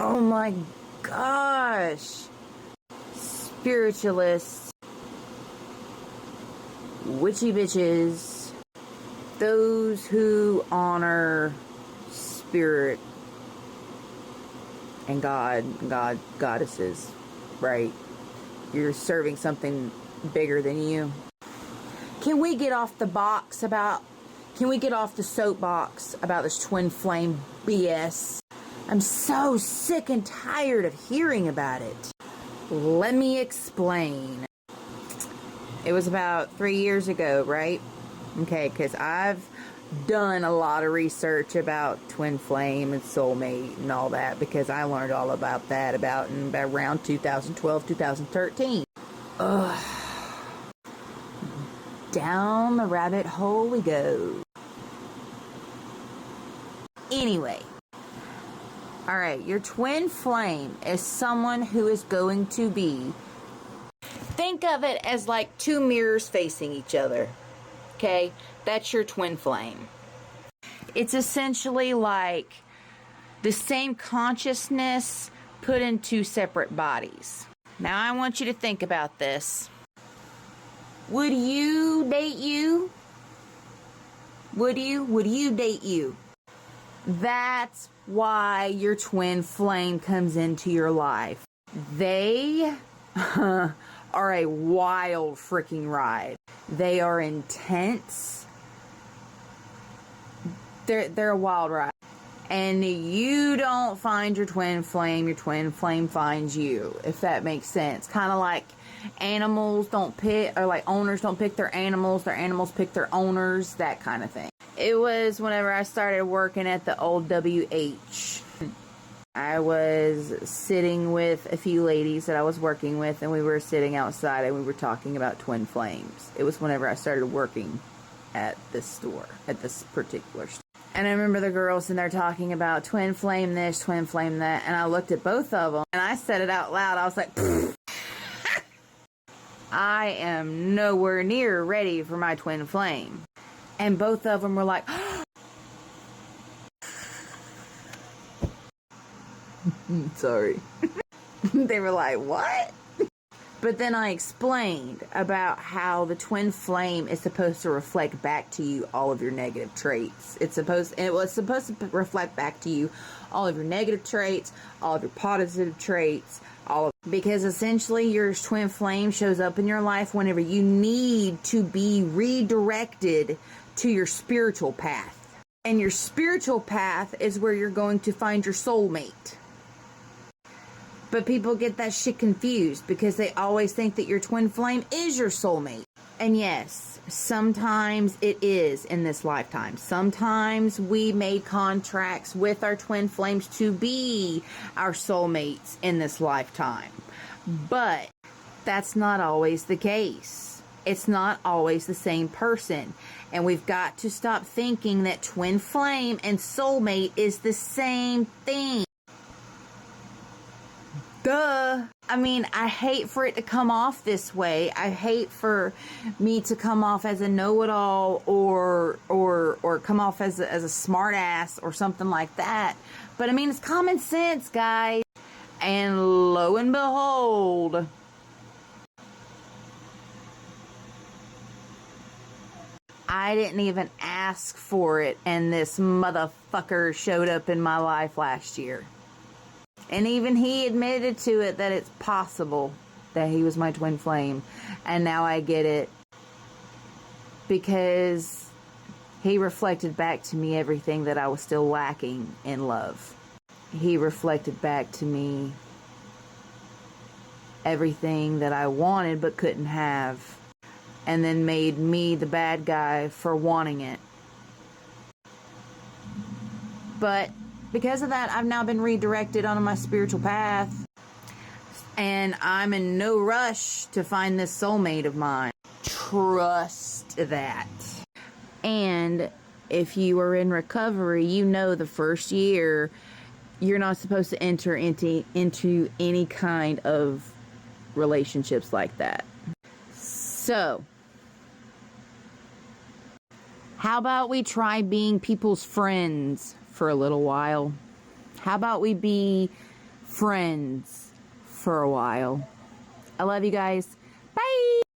Oh my gosh. Spiritualists, witchy bitches, those who honor spirit and goddesses, right? You're serving something bigger than you. Can we get off the soapbox about this twin flame BS? I'm so sick and tired of hearing about it. Let me explain. It was about 3 years ago, right? Okay, because I've done a lot of research about twin flame and soulmate and all that, because I learned all about that in around 2012, 2013. Ugh. Down the rabbit hole we go. Anyway. Alright, your twin flame is someone who is going to be... Think of it as like two mirrors facing each other. Okay? That's your twin flame. It's essentially like the same consciousness put in two separate bodies. Now I want you to think about this. Would you date you? Would you? Would you date you? That's why your twin flame comes into your life. They are a wild freaking ride. They are intense. They're a wild ride. And you don't find your twin flame finds you, if that makes sense. Kind of like animals don't pick, or like owners don't pick their animals pick their owners, that kind of thing. It was whenever I started working at the old WH. I was sitting with a few ladies that I was working with, and we were sitting outside and we were talking about twin flames. It was whenever I started working at this store, at this particular store. And I remember the girls in there talking about twin flame this, twin flame that, and I looked at both of them and I said it out loud. I was like, I am nowhere near ready for my twin flame. And both of them were like, sorry. They were like, what? But then I explained about how the twin flame is supposed to reflect back to you all of your negative traits. It was supposed to reflect back to you all of your negative traits, all of your positive traits, because essentially your twin flame shows up in your life whenever you need to be redirected to your spiritual path. And your spiritual path is where you're going to find your soulmate. But people get that shit confused because they always think that your twin flame is your soulmate. And yes, sometimes it is in this lifetime. Sometimes we made contracts with our twin flames to be our soulmates in this lifetime. But that's not always the case. It's not always the same person. And we've got to stop thinking that twin flame and soulmate is the same thing. Duh. I mean, I hate for it to come off this way. I hate for me to come off as a know-it-all or come off as a smart ass or something like that. But I mean, it's common sense, guys. And lo and behold, I didn't even ask for it, and this motherfucker showed up in my life last year. And even he admitted to it that it's possible that he was my twin flame. And now I get it. Because he reflected back to me everything that I was still lacking in love. He reflected back to me everything that I wanted but couldn't have. And then made me the bad guy for wanting it. But because of that, I've now been redirected onto my spiritual path. And I'm in no rush to find this soulmate of mine. Trust that. And if you are in recovery, you know the first year, you're not supposed to enter into any kind of relationships like that. So, how about we try being people's friends for a little while? How about we be friends for a while. I love you guys. Bye.